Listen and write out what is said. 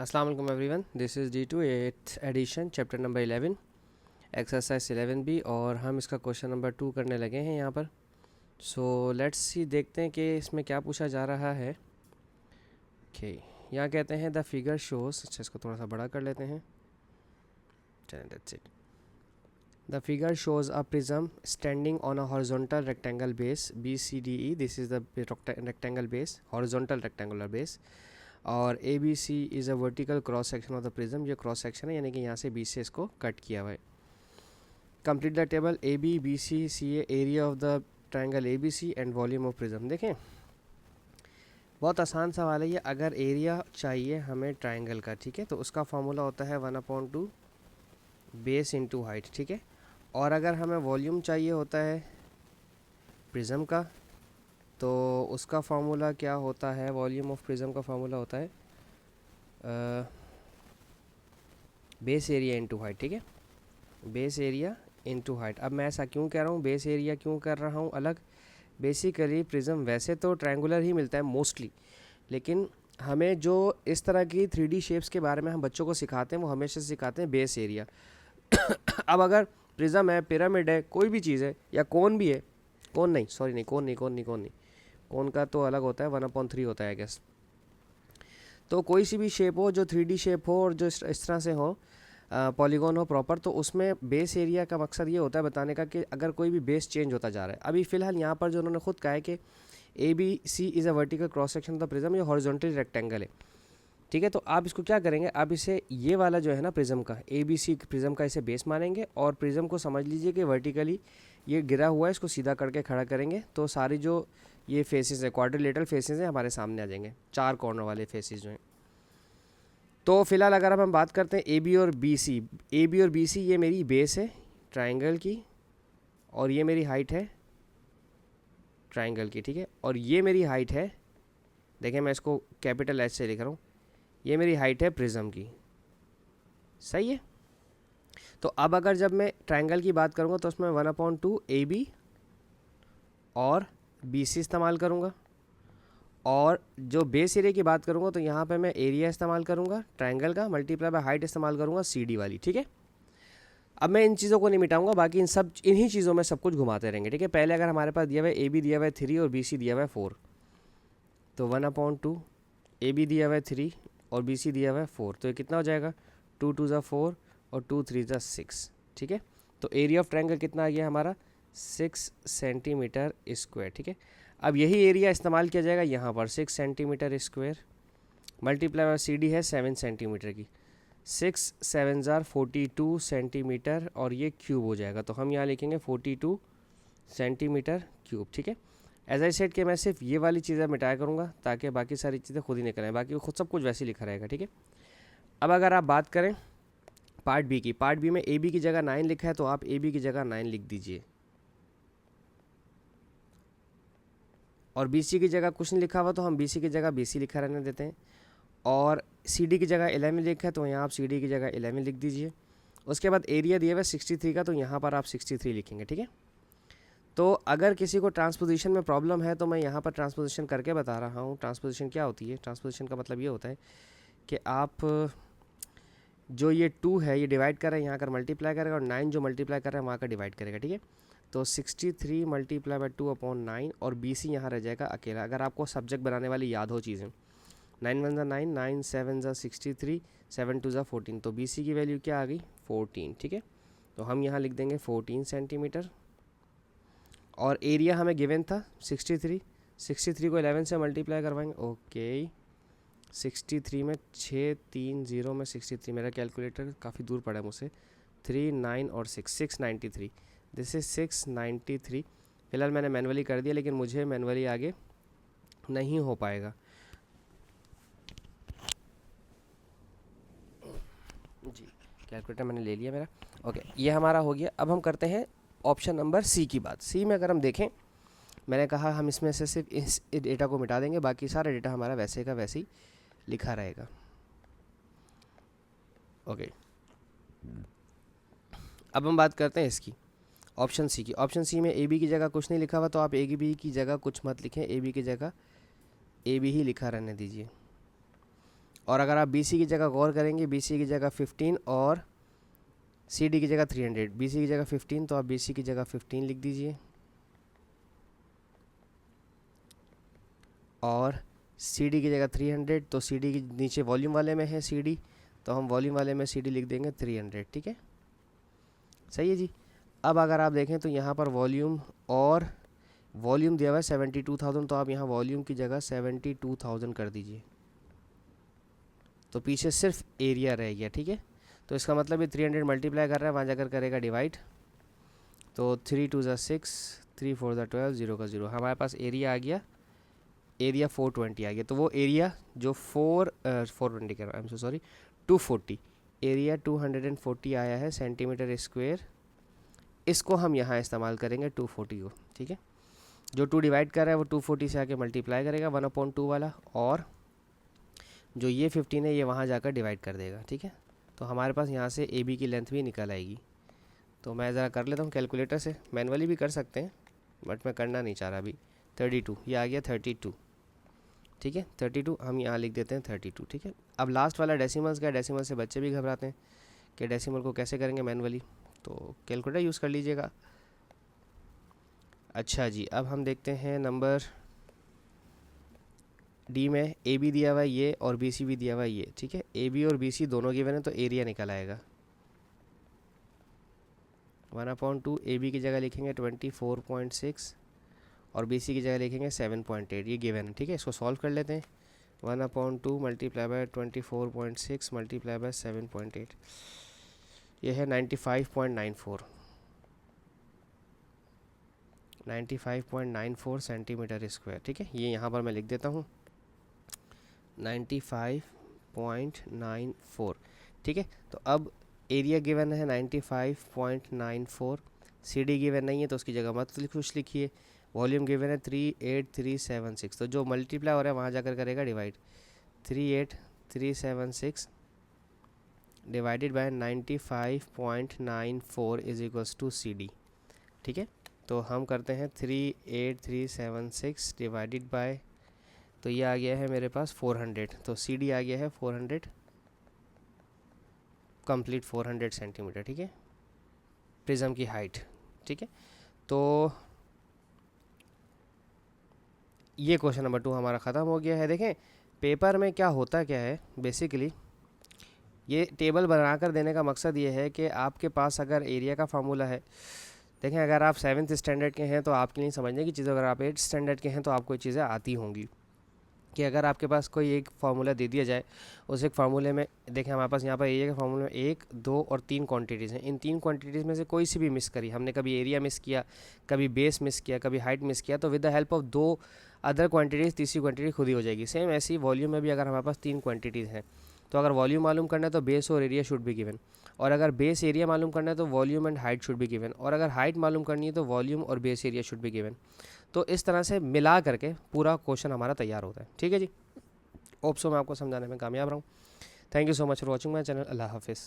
अस्सलाम वालेकुम everyone, this is D2 8th edition chapter number 11 exercise 11B और हम इसका क्वेश्चन नंबर 2 करने लगे हैं यहाँ पर। सो लेट्स सी, देखते हैं कि इसमें क्या पूछा जा रहा है। ओके, यहाँ कहते हैं द फिगर शोज, अच्छा इसको थोड़ा सा बड़ा कर लेते हैं। चलें, that's it. The figure shows a prism standing on a horizontal rectangle base BCDE, this is the rectangle base, horizontal rectangular base, और ABC is a vertical cross section of the prism, ये cross section है यानी कि यहाँ से बीच से इसको cut किया हुआ है। Complete the table AB BC CA, area of the triangle ABC and volume of prism. देखें, बहुत आसान सवाल है ये। अगर एरिया चाहिए हमें ट्रायंगल का, ठीक है, तो उसका फॉर्मूला होता है 1/2 बेस इंटू हाइट, ठीक है। और अगर हमें वॉल्यूम चाहिए होता है प्रिज्म का, तो उसका फार्मूला क्या होता है? वॉल्यूम ऑफ प्रिज्म का फार्मूला होता है बेस एरिया इनटू हाइट, ठीक है, बेस एरिया इनटू हाइट। अब मैं ऐसा क्यों कह रहा हूँ, बेस एरिया क्यों कर रहा हूँ अलग? बेसिकली प्रिज्म वैसे तो ट्रायंगुलर ही मिलता है मोस्टली, लेकिन हमें जो इस तरह की 3D शेप्स के बारे में हम बच्चों को सिखाते हैं वो हमेशा सिखाते हैं बेस एरिया। अब अगर प्रिज्म है, पिरामिड है, कोई भी चीज़ है, या कोन भी है, कोन नहीं, सॉरी नहीं, कोन नहीं, कोन का तो अलग होता है, 1/3 होता है गैस। तो कोई सी भी शेप हो जो 3D शेप हो और जो इस तरह से हो, पॉलीगॉन हो प्रॉपर, तो उसमें बेस एरिया का मकसद ये होता है बताने का कि अगर कोई भी बेस चेंज होता जा रहा है। अभी फ़िलहाल यहाँ पर जो उन्होंने खुद कहा है कि ABC is a vertical cross section of the prism, ये हॉरिजॉन्टल रेक्टेंगल है, ठीक है। तो आप इसको क्या करेंगे, आप इसे ये वाला जो है ना प्रिज्म का, ABC प्रिज्म का इसे बेस मानेंगे और प्रिज्म को समझ लीजिए कि वर्टिकली ये गिरा हुआ है, इसको सीधा करके खड़ा करेंगे तो सारी जो ये फेसेस है, क्वाड्रिलेटरल फेसेस हैं, हमारे सामने आ जाएंगे, 4 कॉर्नर वाले फेसेस जो हैं। तो फिलहाल अगर अब हम बात करते हैं AB और BC, ये मेरी बेस है ट्रायंगल की और ये मेरी हाइट है ट्रायंगल की, ठीक है। और ये मेरी हाइट है, देखें मैं इसको कैपिटल H से लिख रहा हूँ, ये मेरी हाइट है प्रिज्म की, सही है। तो अब अगर जब मैं ट्रायंगल की बात करूँगा तो उसमें 1/2 AB और BC इस्तेमाल करूँगा, और जो बेस एरिया की बात करूँगा तो यहाँ पे मैं एरिया इस्तेमाल करूँगा ट्रायंगल का, मल्टीप्लाई बाय हाइट इस्तेमाल करूँगा CD वाली, ठीक है। अब मैं इन चीज़ों को नहीं मिटाऊंगा, बाकी इन्हीं चीज़ों में सब कुछ घुमाते रहेंगे, ठीक है। पहले अगर हमारे पास दिया हुआ है AB दिया हुआ है 3 और BC दिया हुआ है 4, तो 1/2 AB दिया हुआ है 3 और BC दिया हुआ है 4, तो ये कितना हो जाएगा? 2 2 4 और 2 3 6, ठीक है। तो एरिया ऑफ ट्रायंगल कितना आ गया हमारा? 6 सेंटीमीटर स्क्वायर, ठीक है। अब यही एरिया इस्तेमाल किया जाएगा यहाँ पर, 6 centimetre square multiply by CD है 7 सेंटीमीटर की, 6 7 42 सेंटीमीटर और ये क्यूब हो जाएगा, तो हम यहाँ लिखेंगे 42 सेंटीमीटर क्यूब, ठीक है। एज आई सेड कि मैं सिर्फ ये वाली चीज़ें मिटाया करूँगा ताकि बाकी सारी चीज़ें खुद ही निकल आए, बाकी खुद सब कुछ वैसे ही लिखा रहेगा, ठीक है। अब अगर आप बात करें पार्ट बी की, पार्ट बी में AB की जगह 9 लिखा है तो आप AB की जगह 9 लिख दीजिए, और BC की जगह कुछ नहीं लिखा हुआ तो हम BC की जगह BC लिखा रहने देते हैं, और CD की जगह 11 लिखा है तो यहाँ आप CD की जगह 11 लिख दीजिए। उसके बाद एरिया दिया हुआ है 63 का, तो यहाँ पर आप 63 लिखेंगे, ठीक है। तो अगर किसी को ट्रांसपोजिशन में प्रॉब्लम है तो मैं यहाँ पर ट्रांसपोजिशन करके बता रहा हूँ। ट्रांसपोजिशन क्या होती है? ट्रांसपोजिशन का मतलब ये होता है कि आप जो ये 2 है ये डिवाइड कर रहे हैं, यहाँ कर मल्टीप्लाई करेगा, और 9 जो मल्टीप्लाई कर रहे हैं वहाँ का डिवाइड करेगा, ठीक है। तो 63 मल्टीप्लाई बाई 2/9 और BC यहाँ रह जाएगा अकेला। अगर आपको सब्जेक्ट बनाने वाली याद हो चीज़ें, 9 1 9, 9 7 63, 7 2 14, तो BC की वैल्यू क्या आ गई? 14, ठीक है। तो हम यहाँ लिख देंगे 14 सेंटीमीटर, और एरिया हमें गिवन था 63 को 11 से मल्टीप्लाई करवाएंगे, ओके। 63 में 6 3 0 में 63, मेरा कैलकुलेटर काफ़ी दूर पड़ा है मुझसे, 3 9 और 6 693, दिस इज़ 693। फिलहाल मैंने मैनुअली कर दिया, लेकिन मुझे मैनुअली आगे नहीं हो पाएगा जी। कैलकुलेटर मैंने ले लिया मेरा, ओके, ये हमारा हो गया। अब हम करते हैं ऑप्शन नंबर C की बात। C में अगर हम देखें, मैंने कहा हम इसमें से सिर्फ इस डेटा को मिटा देंगे, बाकी सारा डेटा हमारा वैसे का वैसे ही लिखा रहेगा, ओके। अब हम बात करते हैं इसकी, ऑप्शन C की। ऑप्शन C में AB की जगह कुछ नहीं लिखा हुआ, तो आप AB की जगह कुछ मत लिखें, AB की जगह AB ही लिखा रहने दीजिए। और अगर आप BC की जगह गौर करेंगे, BC की जगह 15 और CD की जगह 300, BC की जगह 15 तो आप BC की जगह 15 लिख दीजिए, और CD की जगह 300 तो CD की नीचे वॉल्यूम वाले में है CD, तो हम वॉल्यूम वाले में CD लिख देंगे 300, ठीक है, सही है जी। अब अगर आप देखें तो यहाँ पर वॉल्यूम और वॉल्यूम दिया हुआ है 72,000, तो आप यहाँ वॉल्यूम की जगह 72,000 कर दीजिए, तो पीछे सिर्फ एरिया रह गया, ठीक है। तो इसका मतलब ये 300 मल्टीप्लाई कर रहा है, वहाँ जाकर करेगा डिवाइड, तो 3 2 ज़ा 6, 3 4 ज़ा 12, 0 का 0, हमारे पास एरिया आ गया, एरिया 420 आ गया। तो वो एरिया जो 420 कर रहा है, I am so sorry, 240, area 240 आया है सेंटीमीटर स्क्वायर, इसको हम यहाँ इस्तेमाल करेंगे 240 को, ठीक है। जो 2 डिवाइड कर रहा है वो 240 से आके मल्टीप्लाई करेगा 1/2 वाला, और जो ये 15 है ये वहाँ जाकर डिवाइड कर देगा, ठीक है। तो हमारे पास यहाँ से AB की लेंथ भी निकल आएगी। तो मैं ज़रा कर लेता हूँ कैलकुलेटर से, मैनुअली भी कर सकते हैं बट मैं करना नहीं चाह रहा अभी। 32 ये आ गया 32, ठीक है, 32 हम यहाँ लिख देते हैं 32, ठीक है। अब लास्ट वाला डेसिमल्स का, डेसिमल से बच्चे भी घबराते हैं कि डेसिमल को कैसे करेंगे मैनुअली, तो कैलकुलेटर यूज़ कर लीजिएगा। अच्छा जी, अब हम देखते हैं नंबर डी में AB दिया हुआ है ये और BC भी दिया हुआ है ये, ठीक है। AB और BC दोनों गिवन है तो एरिया निकल आएगा 1/2, AB की जगह लिखेंगे 24.6 और BC की जगह लिखेंगे 7.8, ये गिवन है, ठीक है। इसको सॉल्व कर लेते हैं, 1/2 मल्टीप्लाई बाय 24.6 मल्टीप्लाई बाय 7.8, ये है 95.94 सेंटीमीटर स्क्वायर, ठीक है। ये यहाँ पर मैं लिख देता हूँ 95.94, ठीक है। तो अब एरिया गिवन है 95.94, CD गिवन नहीं है तो उसकी जगह मत कुछ लिखिए, वॉल्यूम गिवन है 38376, तो जो मल्टीप्लाई हो रहा है वहाँ जाकर करेगा divide, 38376 divided by 95.94 is equals to CD, ठीक है। तो हम करते हैं 38376 डिवाइडेड बाय, तो ये आ गया है मेरे पास 400, तो CD आ गया है 400, कंप्लीट 400 सेंटीमीटर, ठीक है, प्रिज्म की हाइट, ठीक है। तो ये क्वेश्चन नंबर 2 हमारा ख़त्म हो गया है। देखें पेपर में क्या होता क्या है, बेसिकली ये टेबल बना कर देने का मकसद ये है कि आपके पास अगर एरिया का फार्मूला है, देखें अगर आप 7th स्टैंडर्ड के हैं तो आपके लिए समझने की चीज़, अगर आप 8th स्टैंडर्ड के हैं तो आपको ये चीज़ें आती होंगी कि अगर आपके पास कोई एक फार्मूला दे दिया जाए, उस एक फार्मूले में देखें हमारे पास यहाँ पर एरिया के फार्मूले में 1 2 और 3 क्वांटिटीज़ हैं, इन 3 क्वांटिटीज़ में से कोई सी भी मिस करी, हमने कभी एरिया मिस किया, कभी बेस मिस किया, कभी हाइट मिस किया, तो with the help of 2 other quantities तीसरी क्वांटिटी खुद ही हो जाएगी। सेम ऐसी वॉल्यूम में भी अगर हमारे पास 3 क्वांटिटीज़ हैं, तो अगर वॉल्यूम मालूम करना है तो बेस और एरिया शुड बी गिवन, और अगर बेस एरिया मालूम करना है तो volume and height should be given, और अगर हाइट मालूम करनी है तो वॉल्यूम और base area should be given. तो इस तरह से मिला करके पूरा क्वेश्चन हमारा तैयार होता है, ठीक है जी। होप सो मैं आपको समझाने में कामयाब रहा हूँ। Thank you so much for watching my channel. अल्लाह हाफिज़।